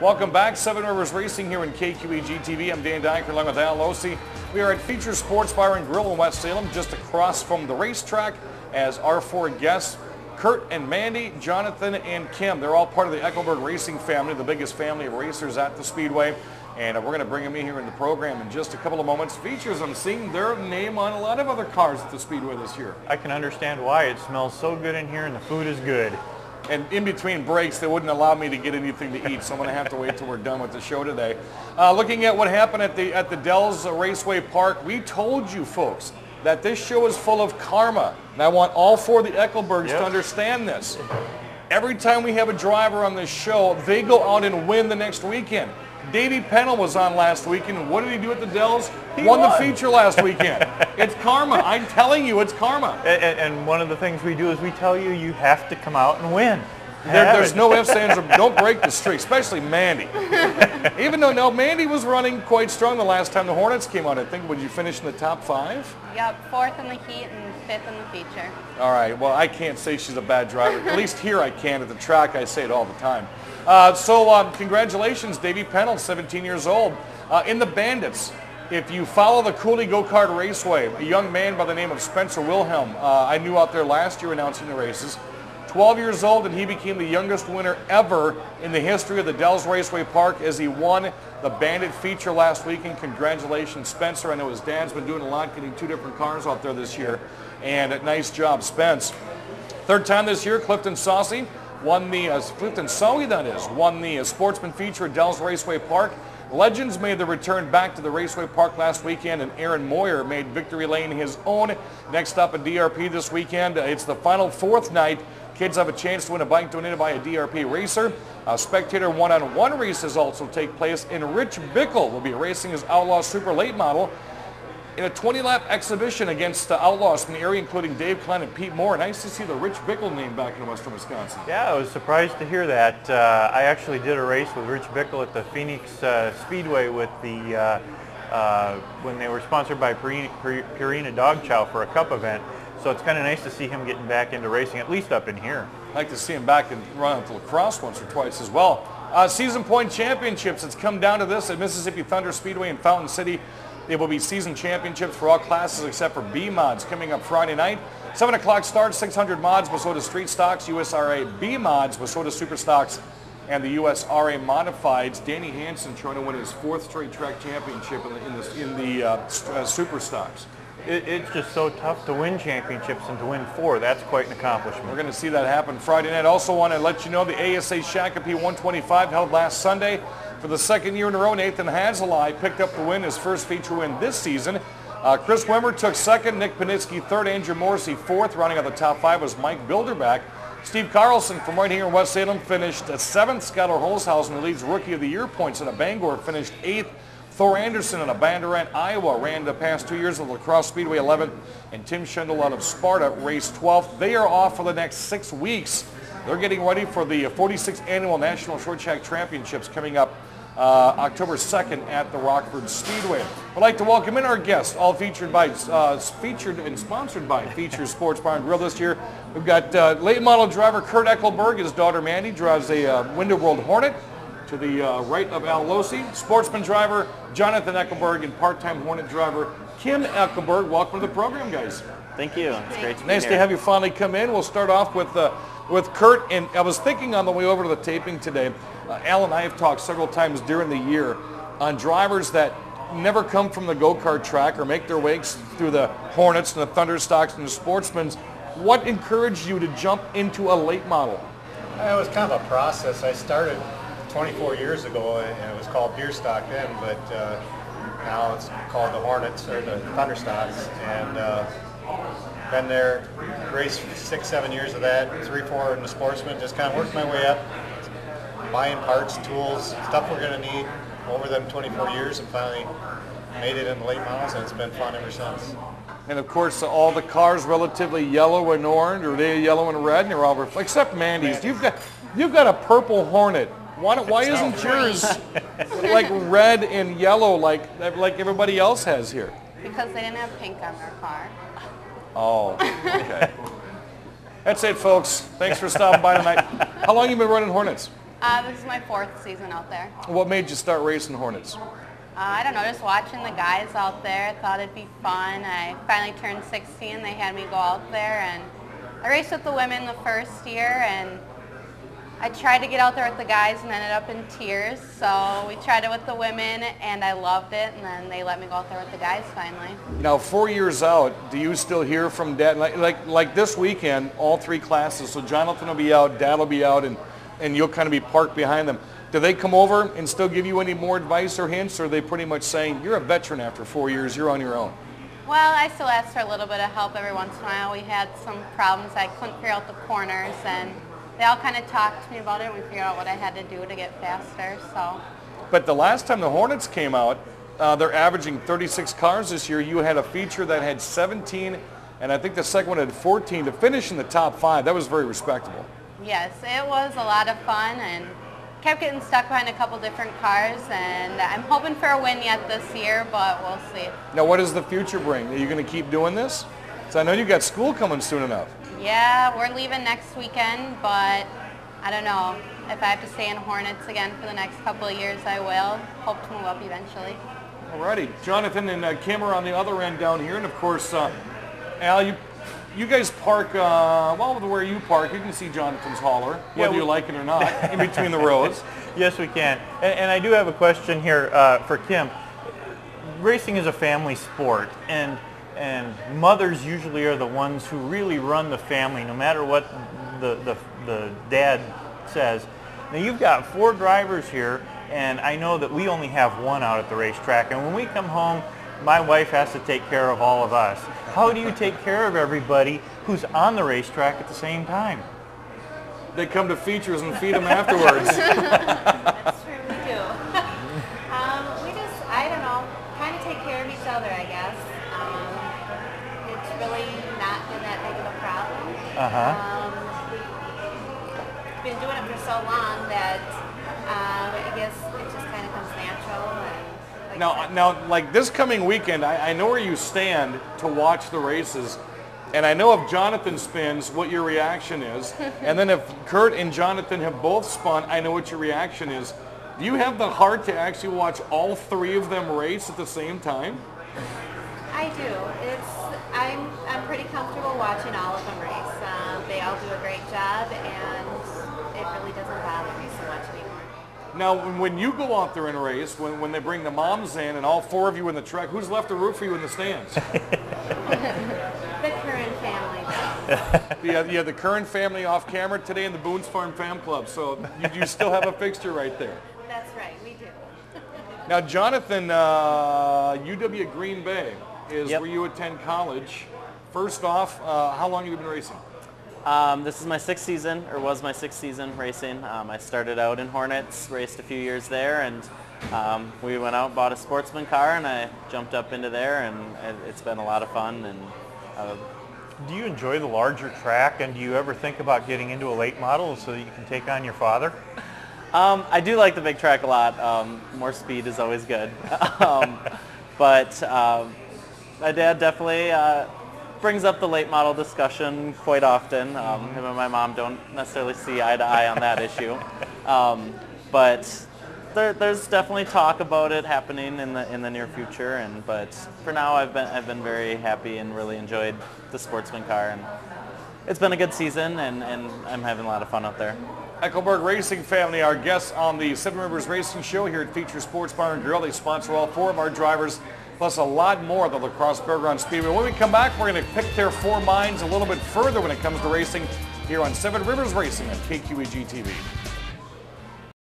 Welcome back, Seven Rivers Racing here in KQEG TV. I'm Dan Dyker along with Al Losi. We are at Feature Sports Bar and Grill in West Salem, just across from the racetrack, as our four guests, Curt and Mandi, Jonathan and Kim. They're all part of the Eckelberg Racing Family, the biggest family of racers at the Speedway. And we're going to bring them in here in the program in just a couple of moments. Features, I'm seeing their name on a lot of other cars at the Speedway this year. I can understand why. It smells so good in here and the food is good. And in between breaks, they wouldn't allow me to get anything to eat, so I'm going to have to wait till we're done with the show today. Looking at what happened at the Dells Raceway Park, we told you folks that this show is full of karma. And I want all four of the Eckelbergs to understand this. Every time we have a driver on this show, they go out and win the next weekend. Davey Pennell was on last weekend. What did he do at the Dells? He won the feature last weekend. It's karma. I'm telling you, it's karma. And one of the things we do is we tell you, you have to come out and win. There's no ifs, ands, or don't break the streak, especially Mandi. Even though Mandi was running quite strong the last time the Hornets came out, I think, would you finish in the top 5? Yep, 4th in the heat and 5th in the feature. All right, well, I can't say she's a bad driver. At least here I can. At the track, I say it all the time. Congratulations, Davey Pennell, 17 years old. In the Bandits, if you follow the Cooley Go-Kart Raceway, a young man by the name of Spencer Wilhelm, I knew out there last year announcing the races, 12 years old, and he became the youngest winner ever in the history of the Dells Raceway Park as he won the Bandit feature last weekend. Congratulations, Spencer. I know his dad's been doing a lot, getting 2 different cars out there this year, and a nice job, Spence. Third time this year, Clifton Saucy won the won the Sportsman feature at Dells Raceway Park. Legends made the return back to the Raceway Park last weekend, and Aaron Moyer made Victory Lane his own. Next up at DRP this weekend, it's the final 4th night. Kids have a chance to win a bike donated by a DRP racer. Spectator one-on-one races also take place, and Rich Bickle will be racing his Outlaw Super Late Model in a 20-lap exhibition against outlaws from the area, including Dave Klein and Pete Moore. Nice to see the Rich Bickle name back in western Wisconsin. Yeah, I was surprised to hear that. I actually did a race with Rich Bickle at the Phoenix Speedway with the when they were sponsored by Purina Dog Chow for a cup event. So it's kind of nice to see him getting back into racing, at least up in here. I'd like to see him back and run at lacrosse once or twice as well. Season point championships, it's come down to this at Mississippi Thunder Speedway in Fountain City. There will be season championships for all classes except for B mods coming up Friday night. 7 o'clock start, 600 mods, Minnesota Street Stocks, USRA B mods, Minnesota Super Stocks, and the USRA Modifieds. Danny Hansen trying to win his 4th straight track championship in the Super Stocks. It's just so tough to win championships, and to win 4, that's quite an accomplishment. We're going to see that happen Friday night. Also want to let you know the ASA Shakopee 125 held last Sunday. For the 2nd year in a row, Nathan Hazelai picked up the win, his first feature win this season. Chris Wimmer took 2nd, Nick Panitsky 3rd, Andrew Morrissey 4th. Rounding out the top 5 was Mike Bilderback. Steve Carlson from right here in West Salem finished 7th. Skylar Holshausen, who leads Rookie of the Year points at a Bangor, finished 8th. Thor Anderson in a Bondurant, Iowa, ran the past 2 years of the Lacrosse Speedway 11th, and Tim Schendel out of Sparta raced 12th. They are off for the next 6 weeks. They're getting ready for the 46th Annual National Short Track Championships coming up October 2nd at the Rockford Speedway. I'd like to welcome in our guests, all featured and sponsored by Feature Sports Bar and Grill this year. We've got late model driver Curt Eckelberg. His daughter Mandi drives a Window World Hornet. To the right of Al Losi, sportsman driver Jonathan Eckelberg, and part-time Hornet driver Kim Eckelberg. Welcome to the program, guys. Thank you. It's great to be Nice here. to have you finally come in. We'll start off with Curt, and I was thinking on the way over to the taping today, Al and I have talked several times during the year on drivers that never come from the go-kart track or make their way through the Hornets and the Thunderstocks and the Sportsmans. What encouraged you to jump into a late model? It was kind of a process. I started 24 years ago, and it was called Beer Stock then, but now it's called the Hornets, or the Thunderstocks, and been there, raced 6-7 years of that, 3-4 in the Sportsman, just kind of worked my way up, buying parts, tools, stuff we're going to need over them 24 years, and finally made it in the late models, and it's been fun ever since. And of course, all the cars relatively yellow and orange, or they're yellow and red, and they're all except Mandi's. You've got a purple Hornet. Why isn't yours like red and yellow like everybody else has here? Because they didn't have pink on their car. Oh, okay. That's it, folks. Thanks for stopping by tonight. How long have you been running Hornets? This is my 4th season out there. What made you start racing Hornets? I don't know, just watching the guys out there, thought it'd be fun. I finally turned 16, they had me go out there, and I raced with the women the first year, and I tried to get out there with the guys and ended up in tears. So we tried it with the women, and I loved it, and then they let me go out there with the guys finally. Now, 4 years out, do you still hear from Dad? Like this weekend, all 3 classes, so Jonathan will be out, Dad will be out, and you'll kind of be parked behind them. Do they come over and still give you any more advice or hints, or are they pretty much saying, you're a veteran after 4 years, you're on your own? Well, I still asked for a little bit of help every once in a while. We had some problems. I couldn't figure out the corners, and they all kind of talked to me about it, and we figured out what I had to do to get faster. So. But the last time the Hornets came out, they're averaging 36 cars this year. You had a feature that had 17, and I think the second one had 14 to finish in the top 5. That was very respectable. Yes, it was a lot of fun, and kept getting stuck behind a couple different cars, and I'm hoping for a win yet this year, but we'll see. Now, what does the future bring? Are you going to keep doing this? So I know you got school coming soon enough. Yeah, we're leaving next weekend, but I don't know. If I have to stay in Hornets again for the next couple of years, I will. Hope to move up eventually. Alrighty, Jonathan and Kim are on the other end down here, and of course, Al, you guys park, well, where you park, you can see Jonathan's hauler, whether you like it or not, in between the rows. Yes, we can. And I do have a question here for Kim. Racing is a family sport, and mothers usually are the ones who really run the family, no matter what the dad says. Now, you've got 4 drivers here, and I know that we only have 1 out at the racetrack, and when we come home, my wife has to take care of all of us. How do you take care of everybody who's on the racetrack at the same time? They come to features and feed them afterwards. That's true, we do. We just, I don't know, kind of take care of each other, I guess. It's really not been that big of a problem. Been doing it for so long that I guess it just kind of comes natural. And Now, like this coming weekend, I know where you stand to watch the races, and I know if Jonathan spins, what your reaction is. And then if Curt and Jonathan have both spun, I know what your reaction is. Do you have the heart to actually watch all 3 of them race at the same time? I do. I'm pretty comfortable watching all of them race. They all do a great job, and it really doesn't bother me so much anymore. Now, when you go out there and race, when they bring the moms in and all 4 of you in the truck, who's left to root for you in the stands? The Curran family does. Yeah, the Curran family off camera today in the Boone's Farm Fam Club, so you still have a fixture right there. That's right, we do. Now, Jonathan, UW Green Bay is where you attend college. First off, how long have you been racing? This is my 6th season, or was my 6th season racing. I started out in Hornets, raced a few years there, and we went out and bought a sportsman car, and I jumped up into there, and it's been a lot of fun. And do you enjoy the larger track, and do you ever think about getting into a late model so that you can take on your father? I do like the big track a lot. More speed is always good. But my dad definitely brings up the late model discussion quite often. Him and my mom don't necessarily see eye to eye on that issue. But there's definitely talk about it happening in the near future. But for now, I've been very happy and really enjoyed the sportsman car. And it's been a good season, and I'm having a lot of fun out there. Eckelberg Racing Family, our guests on the Seven Rivers Racing Show here at Feature Sports Bar and Grill. They sponsor all 4 of our drivers, plus a lot more at the La Crosse Fairgrounds Speedway. When we come back, we're going to pick their 4 minds a little bit further when it comes to racing here on Seven Rivers Racing on KQEG TV.